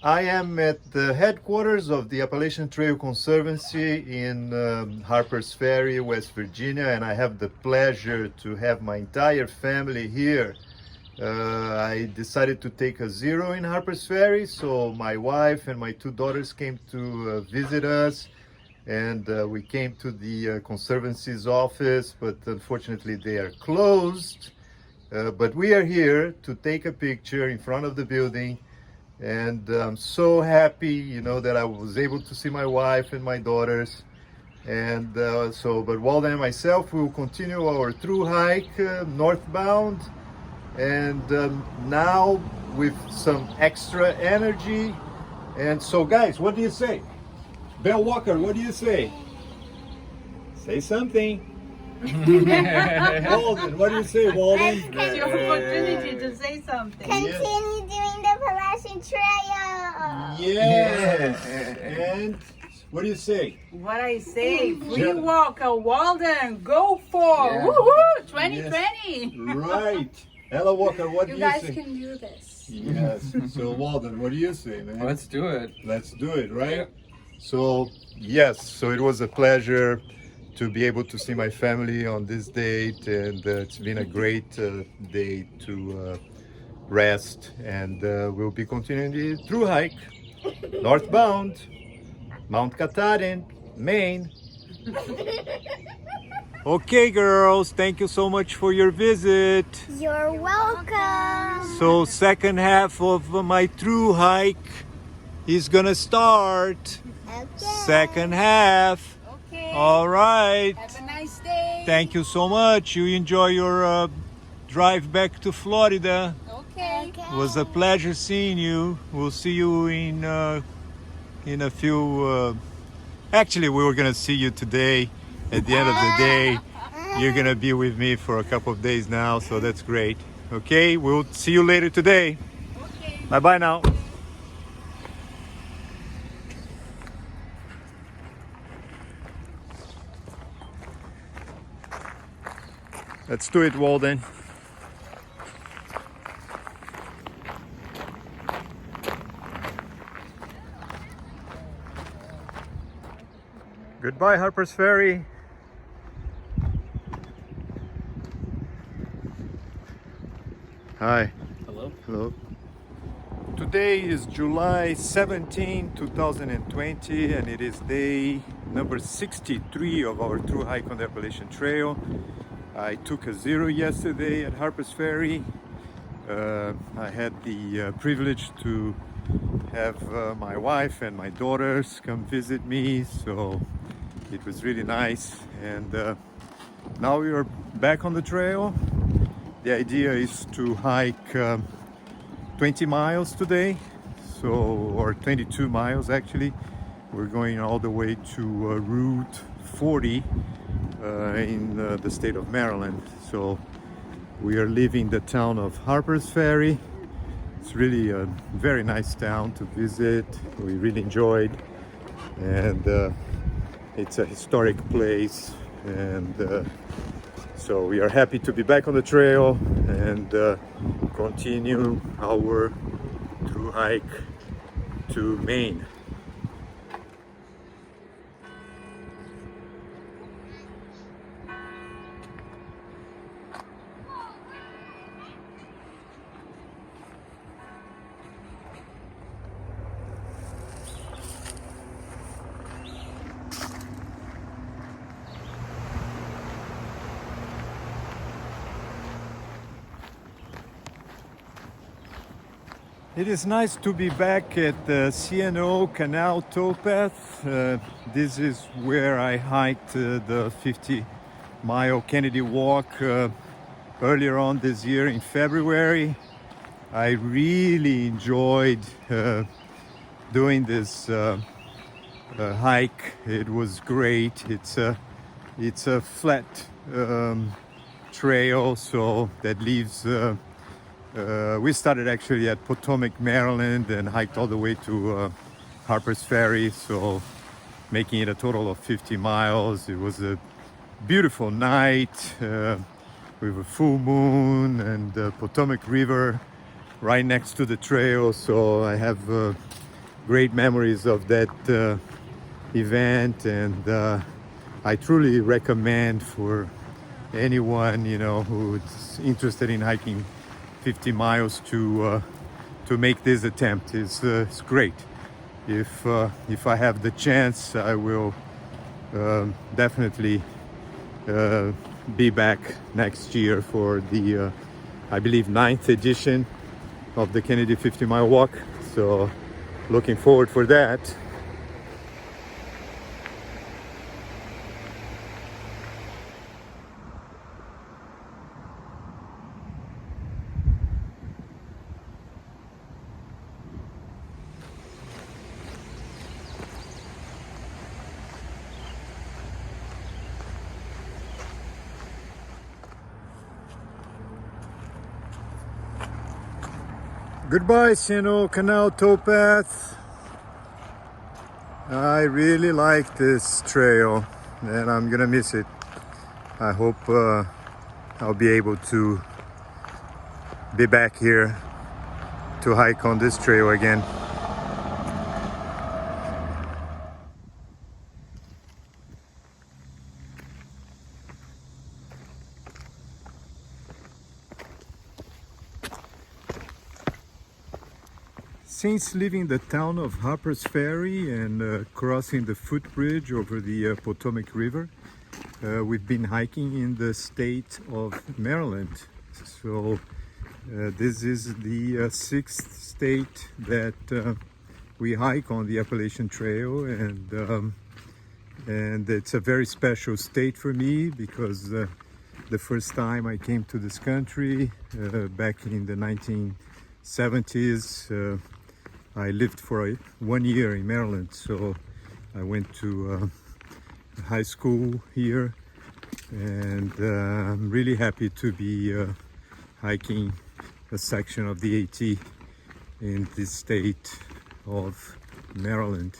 I am at the headquarters of the Appalachian Trail Conservancy in Harpers Ferry, West Virginia, and I have the pleasure to have my entire family here. I decided to take a zero in Harpers Ferry, so my wife and my two daughters came to visit us, and we came to the Conservancy's office, but unfortunately they are closed. But we are here to take a picture in front of the building, and I'm so happy, you know, that I was able to see my wife and my daughters. And but Walden and myself will continue our through hike northbound, and now with some extra energy. And so, guys, what do you say? Bell Walker, what do you say? Say something. Walden, what do you say, Walden? It's your opportunity to say something. Continue doing the Appalachian Trail. Yes. And what do you say? What I say, FreeWalker, Walden, go for woohoo 2020. Yes. Right. Ella Walker, what do you say? You guys can do this. Yes. So Walden, what do you say, man? Let's do it. Let's do it, right? Yeah. So yes, so it was a pleasure to be able to see my family on this date, and it's been a great day to rest, and we'll be continuing the through hike northbound, Mount Katahdin, Maine. Okay, girls, thank you so much for your visit. You're welcome. So second half of my through hike is gonna start. Okay. Second half. Okay. All right. Have a nice day. Thank you so much. You enjoy your drive back to Florida. Okay. It was a pleasure seeing you. We'll see you in a few. Actually, we were gonna see you today. At the end of the day, you're gonna be with me for a couple of days now, so that's great. Okay, we'll see you later today. Okay. Bye bye now. Let's do it, Walden. Goodbye, Harpers Ferry. Hi. Hello. Hello. Today is July 17, 2020, and it is day number 63 of our through hike on the Appalachian Trail. I took a zero yesterday at Harpers Ferry. I had the privilege to have my wife and my daughters come visit me, so it was really nice. And now we are back on the trail. The idea is to hike 20 miles today, or 22 miles actually. We're going all the way to Route 40 in the state of Maryland. So we are leaving the town of Harpers Ferry. It's really a very nice town to visit. We really enjoyed, and it's a historic place, and so we are happy to be back on the trail and continue our through hike to Maine. It is nice to be back at the C&O Canal towpath. This is where I hiked the 50-mile Kennedy Walk earlier on this year in February. I really enjoyed doing this hike. It was great. It's a flat trail, so that leaves we started actually at Potomac, Maryland, and hiked all the way to Harpers Ferry, so making it a total of 50 miles. It was a beautiful night with a full moon and the Potomac River right next to the trail. So I have great memories of that event, and I truly recommend for anyone, you know, who's interested in hiking 50 miles to make this attempt. It's great. If I have the chance, I will definitely be back next year for the I believe 9th edition of the Kennedy 50-mile walk. So looking forward for that. Goodbye, C&O Canal towpath. I really like this trail and I'm gonna miss it. I hope I'll be able to be back here to hike on this trail again. Since leaving the town of Harpers Ferry and crossing the footbridge over the Potomac River, we've been hiking in the state of Maryland. So this is the sixth state that we hike on the Appalachian Trail, and it's a very special state for me because the first time I came to this country back in the 1970s, I lived for 1 year in Maryland, so I went to high school here, and I'm really happy to be hiking a section of the AT in this state of Maryland.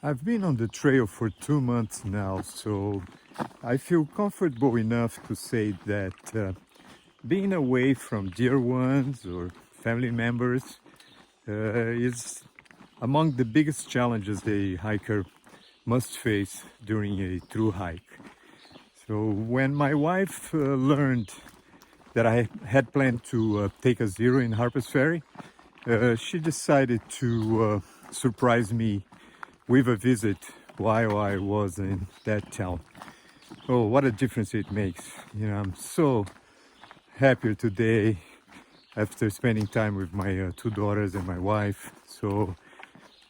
I've been on the trail for 2 months now, so I feel comfortable enough to say that being away from dear ones or family members is among the biggest challenges a hiker must face during a through hike. So when my wife learned that I had planned to take a zero in Harpers Ferry, she decided to surprise me with a visit while I was in that town. Oh, what a difference it makes. You know, I'm so happier today after spending time with my 2 daughters and my wife. So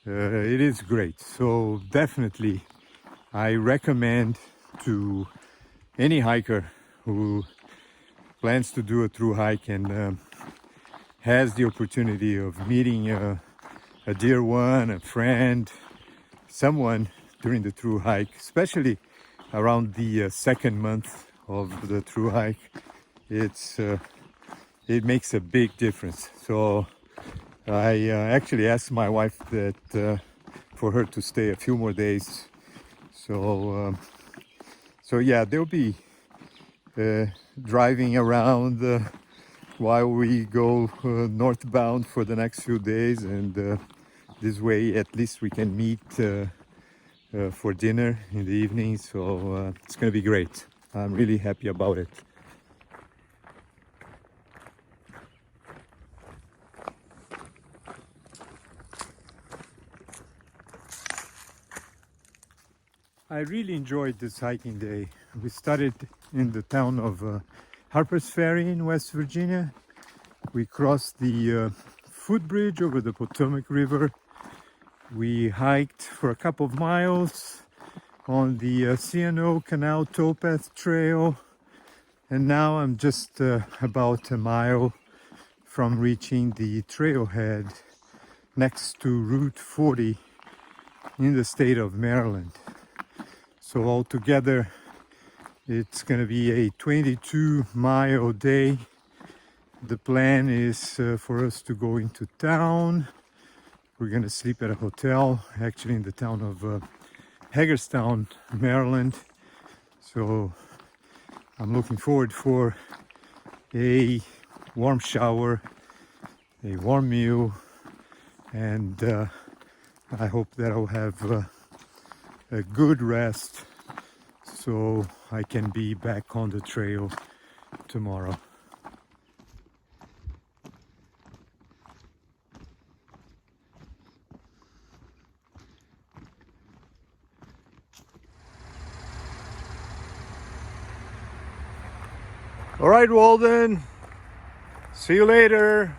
it is great. So definitely I recommend to any hiker who plans to do a through hike and has the opportunity of meeting a dear one, a friend, someone during the through hike, especially around the second month of the through hike. It makes a big difference. So I actually asked my wife that for her to stay a few more days. So yeah, they'll be driving around while we go northbound for the next few days, and this way at least we can meet for dinner in the evening. So it's gonna be great. I'm really happy about it. I really enjoyed this hiking day. We started in the town of Harpers Ferry in West Virginia. We crossed the footbridge over the Potomac River. We hiked for a couple of miles on the C&O Canal towpath trail. And now I'm just about a mile from reaching the trailhead next to Route 40 in the state of Maryland. So altogether, it's going to be a 22-mile day. The plan is for us to go into town. We're going to sleep at a hotel, actually in the town of Hagerstown, Maryland. So I'm looking forward for a warm shower, a warm meal, and I hope that I'll have a good rest so I can be back on the trail tomorrow. All right, Walden. See you later.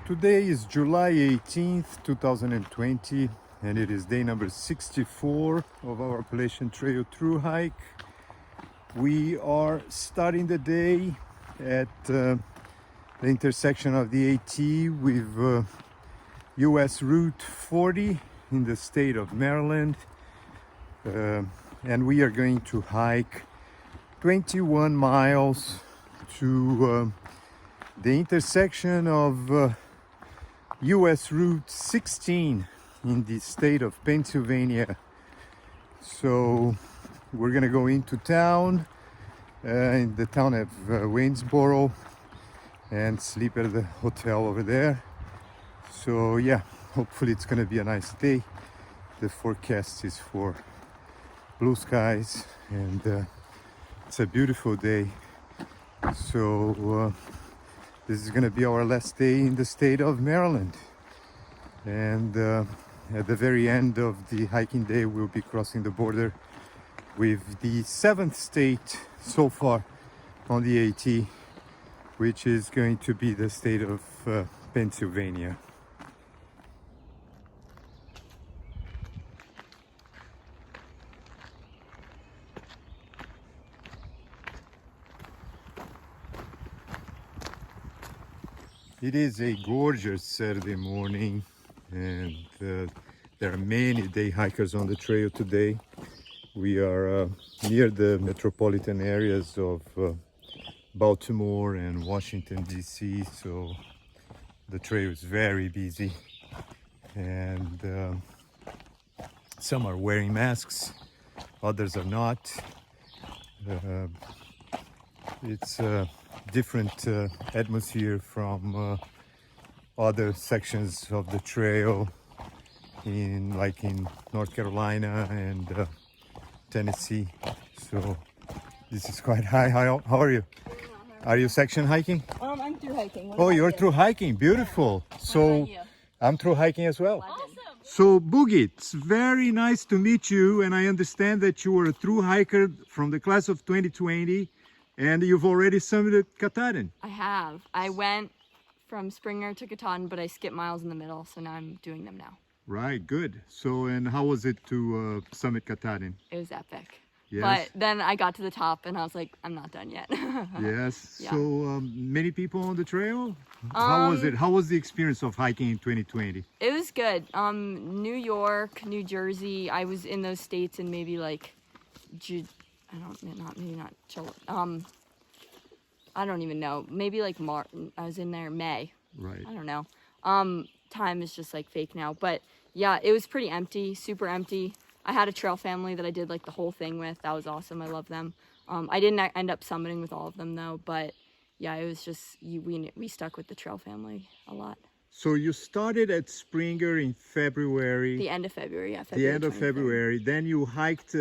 Today is July 18th, 2020, and it is day number 64 of our Appalachian Trail Thru-Hike. We are starting the day at the intersection of the AT with US Route 40 in the state of Maryland. And we are going to hike 21 miles to the intersection of US Route 16 in the state of Pennsylvania. So we're gonna go into town, in the town of Waynesboro, and sleep at the hotel over there. So yeah, hopefully it's gonna be a nice day. The forecast is for blue skies, and it's a beautiful day. So this is going to be our last day in the state of Maryland, and at the very end of the hiking day we'll be crossing the border with the 7th state so far on the AT, which is going to be the state of Pennsylvania. It is a gorgeous Saturday morning, and there are many day hikers on the trail today. We are near the metropolitan areas of Baltimore and Washington, D.C., so the trail is very busy, and some are wearing masks, others are not. It's a different atmosphere from other sections of the trail in North Carolina and Tennessee. So this is quite high. How are you? Are you section hiking? I'm through hiking. Oh, you're through hiking. Beautiful. So I'm through hiking as well. Awesome. So Boogie, it's very nice to meet you, and I understand that you were a through hiker from the class of 2020, and you've already summited Katahdin. I have. I went from Springer to Katahdin, but I skipped miles in the middle, so now I'm doing them now. Right, good. So, and how was it to summit Katahdin? It was epic. Yes. But then I got to the top and I was like, I'm not done yet. Yes. Yeah. So many people on the trail? How was it? How was the experience of hiking in 2020? It was good. New York, New Jersey, I was in those states in maybe like, I don't even know. Maybe like March. I was in there May. Right. I don't know. Time is just like fake now. But yeah, it was pretty empty, super empty. I had a trail family that I did like the whole thing with. That was awesome. I love them. I didn't end up summiting with all of them though, but yeah, it was just, we stuck with the trail family a lot. So you started at Springer in February. The end of February, yeah. The end of 23rd. February. Then you hiked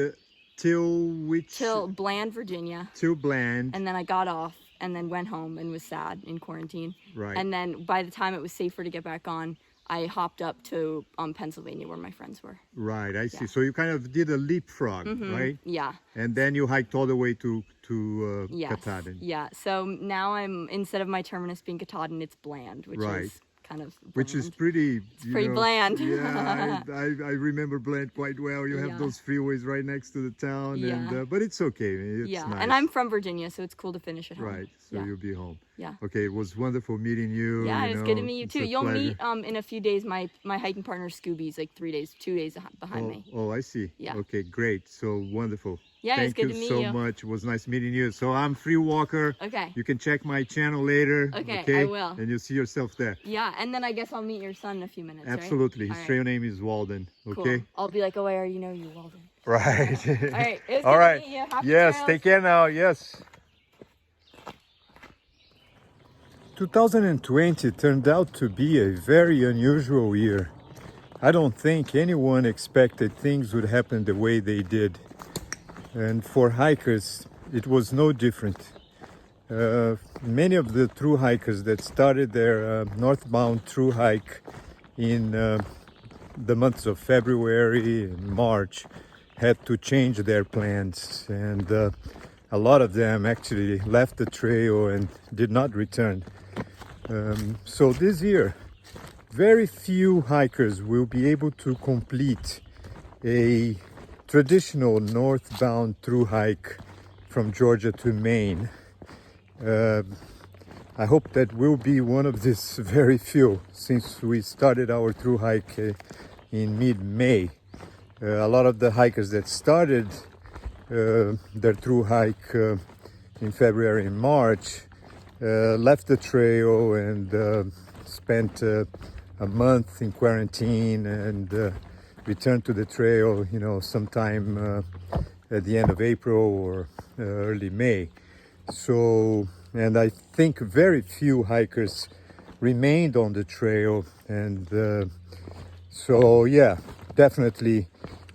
till which? Till Bland, Virginia. Till Bland. And then I got off and then went home and was sad in quarantine. Right. And then by the time it was safer to get back on, I hopped up to Pennsylvania where my friends were. Right, I see. Yeah. So you kind of did a leapfrog, right? Yeah. And then you hiked all the way to Yes. Katahdin. Yeah. So now instead of my terminus being Katahdin, it's Bland, which Right. is kind of bland. Which is pretty, you pretty know, bland. Yeah, I remember Bland quite well. You have Yeah. those freeways right next to the town, Yeah. and but it's okay. It's Yeah, nice. and I'm from Virginia, so it's cool to finish at home. Right, so Yeah. you'll be home. Yeah. Okay, it was wonderful meeting you. Yeah, you it's know, good to meet you it's too. a You'll pleasure. meet in a few days my hiking partner Scooby's like 2 days behind me. Oh, I see. Yeah. Okay, great. So wonderful. Yeah, Thank it's good you to meet so you. much. It was nice meeting you. So I'm FreeWalker. Okay. You can check my channel later. Okay, I will. And you'll see yourself there. Yeah, and then I guess I'll meet your son in a few minutes. Absolutely. Right? His All trail name is Walden. Cool. Okay. I'll be like, oh, I already know you, Walden. Right. All right. It was All good right. to meet you. Happy Yes. trails. Take care now. Yes. 2020 turned out to be a very unusual year. I don't think anyone expected things would happen the way they did. And for hikers, it was no different. Many of the Thru-Hikers that started their northbound Thru-Hike in the months of February and March had to change their plans, and a lot of them actually left the trail and did not return. So this year, very few hikers will be able to complete a traditional northbound Thru-Hike from Georgia to Maine. I hope that we'll be one of these very few, since we started our Thru-Hike in mid-May. A lot of the hikers that started their Thru-Hike in February and March left the trail and spent a month in quarantine and returned to the trail, you know, sometime at the end of April or early May. So, and I think very few hikers remained on the trail, and so yeah, definitely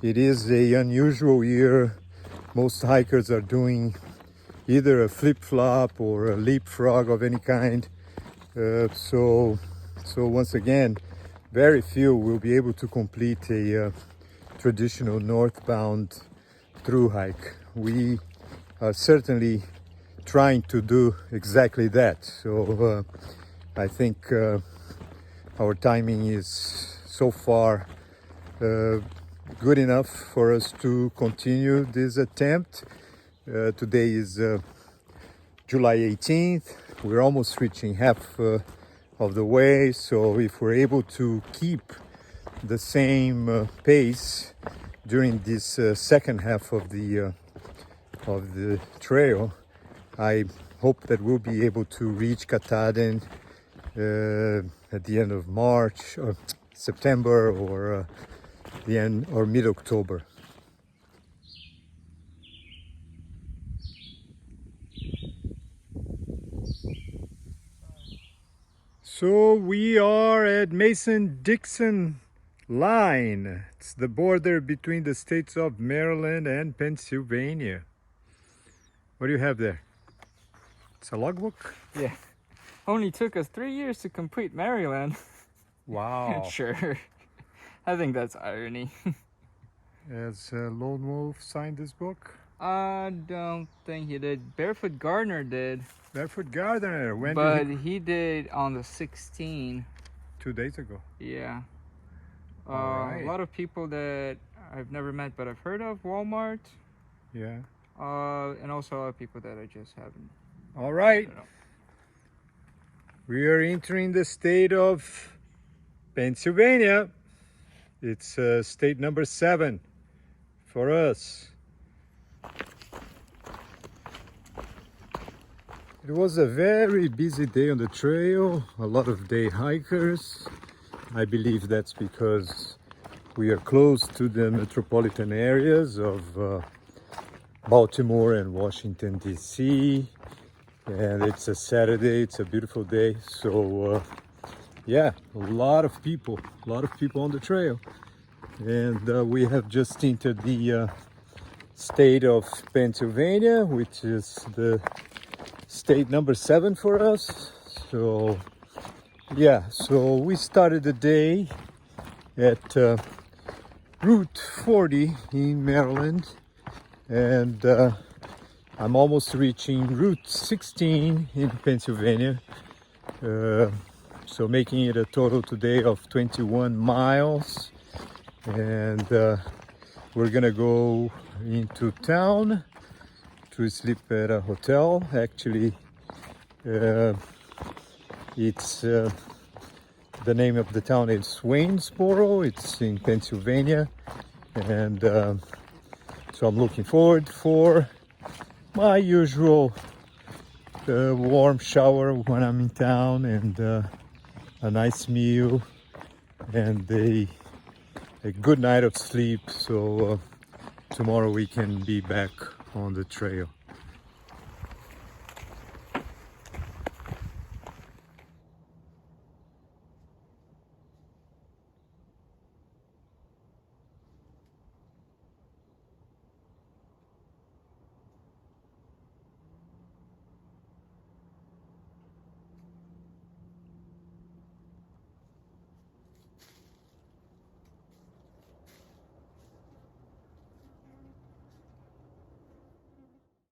it is a unusual year. Most hikers are doing either a flip-flop or a leapfrog of any kind. So once again, very few will be able to complete a traditional northbound Thru-Hike. We are certainly trying to do exactly that. So I think our timing is so far good enough for us to continue this attempt. Today is July 18th. We're almost reaching half of the way, so if we're able to keep the same pace during this second half of the trail, I hope that we'll be able to reach Katahdin at the end of March or September, or the end or mid-October. So we are at Mason-Dixon line. It's the border between the states of Maryland and Pennsylvania. What do you have there? It's a logbook? Yeah. Only took us 3 years to complete Maryland. Wow. Sure. I think that's irony. Has Lone Wolf signed this book? I don't think he did. Barefoot Gardner did. Barefoot Gardener. When But did he did on the 16th. 2 days ago. Yeah. Alright. A lot of people that I've never met but I've heard of. Walmart. Yeah. And also a lot of people that I just haven't. All right. I don't know. We are entering the state of Pennsylvania. It's state number 7 for us. It was a very busy day on the trail, a lot of day hikers. I believe that's because we are close to the metropolitan areas of Baltimore and Washington, D.C. And it's a Saturday, it's a beautiful day. So yeah, a lot of people on the trail. And we have just entered the state of Pennsylvania, which is the state number 7 for us. So yeah, so we started the day at Route 40 in Maryland, and I'm almost reaching Route 16 in Pennsylvania. So making it a total today of 21 miles. And we're gonna go into town to sleep at a hotel. Actually, it's the name of the town is Waynesboro. It's in Pennsylvania, and so I'm looking forward for my usual warm shower when I'm in town, and a nice meal, and a good night of sleep, so tomorrow we can be back on the trail.